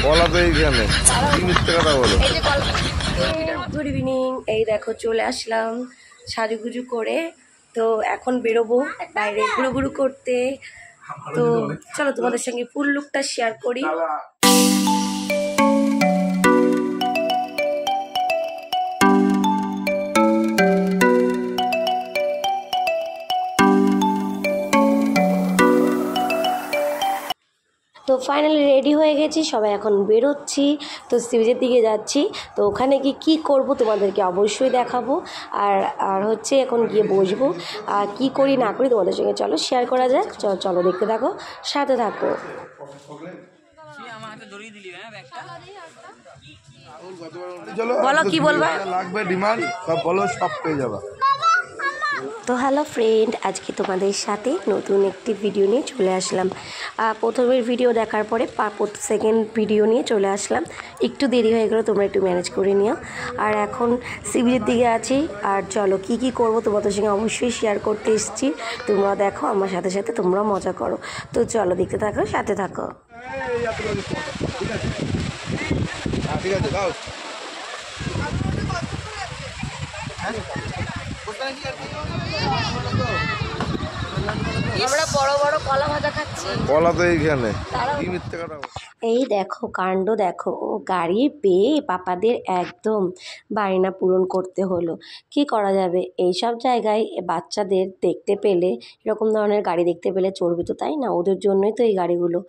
বলা তো এইখানে কি মিথ্যে কথা বলো। গুড ইভিনিং, এই দেখো চলে আসলাম সাজুগুজু করে। তো এখন বেরোবো বাইরে ঘুরু করতে। তো চলো তোমাদের সঙ্গে ফুল লুকটা শেয়ার করি। তো ফাইনালি রেডি হয়ে গেছি, সবাই এখন বেরোচ্ছি। তো সি বিচের দিকে যাচ্ছি। তো ওখানে গিয়ে কী করবো তোমাদেরকে অবশ্যই দেখাবো। আর হচ্ছে এখন গিয়ে বসবো। আর কী করি না করি তোমাদের সঙ্গে চলো শেয়ার করা যাক। চলো দেখতে থাকো, সাথে থাকো। বলো কি বলবা, লাগবে ডিমান্ড সব বলো, সব পেয়ে যাবা। তো হ্যালো ফ্রেন্ড, আজকে তোমাদের সাথে নতুন একটি ভিডিও নিয়ে চলে আসলাম। প্রথমের ভিডিও দেখার পরে সেকেন্ড ভিডিও নিয়ে চলে আসলাম। একটু দেরি হয়ে গেলো, তোমরা একটু ম্যানেজ করে নিও। আর এখন সি বিচের দিকে আছি। আর চলো কী করবো তোমাদের সঙ্গে অবশ্যই শেয়ার করতে এসেছি। তোমরা দেখো আমার সাথে সাথে, তোমরাও মজা করো। তো চলো দেখতে থাকো, সাথে থাকো। ঠিক আছে দাও। আমরা বড় বড় কলা ভাজা খাচ্ছি। বলা তো এইখানে কি মিথ্যে কথা বলো। এই দেখো কাণ্ড দেখো, ও গাড়ি পেয়ে পাপাদের একদম বায়না পূরণ করতে হলো। কি করা যাবে, এই সব জায়গায় বাচ্চাদের দেখতে পেলে, এরকম ধরনের গাড়ি দেখতে পেলে চড়বে তো, তাই না? ওদের জন্যই তো এই গাড়িগুলো।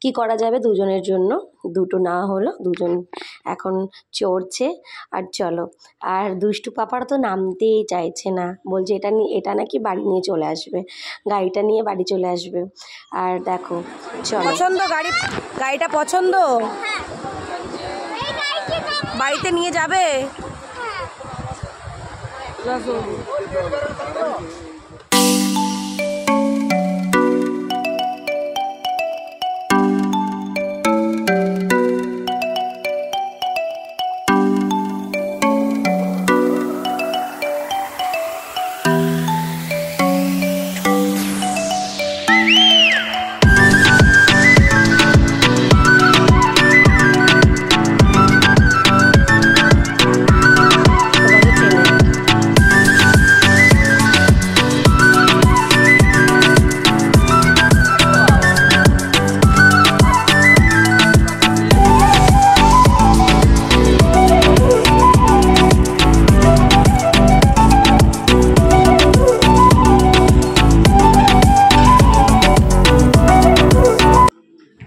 কি করা যাবে, দুজনের জন্য দুটো না হলো, দুজন এখন চড়ছে। আর চলো, আর দুষ্টু পাপার তো নামতেই চাইছে না, বলছে এটা নাকি বাড়ি নিয়ে চলে আসবে, গাড়িটা নিয়ে বাড়ি চলে আসবে। আর দেখো চলো, পছন্দ গাড়িটা পছন্দ, বাড়িতে নিয়ে যাবে।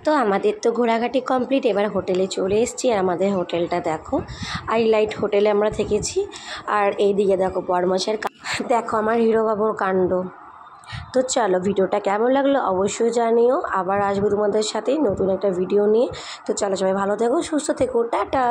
তো আমাদের তো ঘোরাঘাটি কমপ্লিট, এবার হোটেলে চলে এসেছি। আর আমাদের হোটেলটা দেখো, আইলাইট হোটেলে আমরা থেকেছি। আর এই দিকে দেখো বরমাসের, দেখো আমার হিরো বাবুর কাণ্ড। তো চলো, ভিডিওটা কেমন লাগলো অবশ্যই জানিও। আবার আসবো তোমাদের সাথে নতুন একটা ভিডিও নিয়ে। তো চলো, সবাই ভালো থেকো, সুস্থ থেকো, টাটা।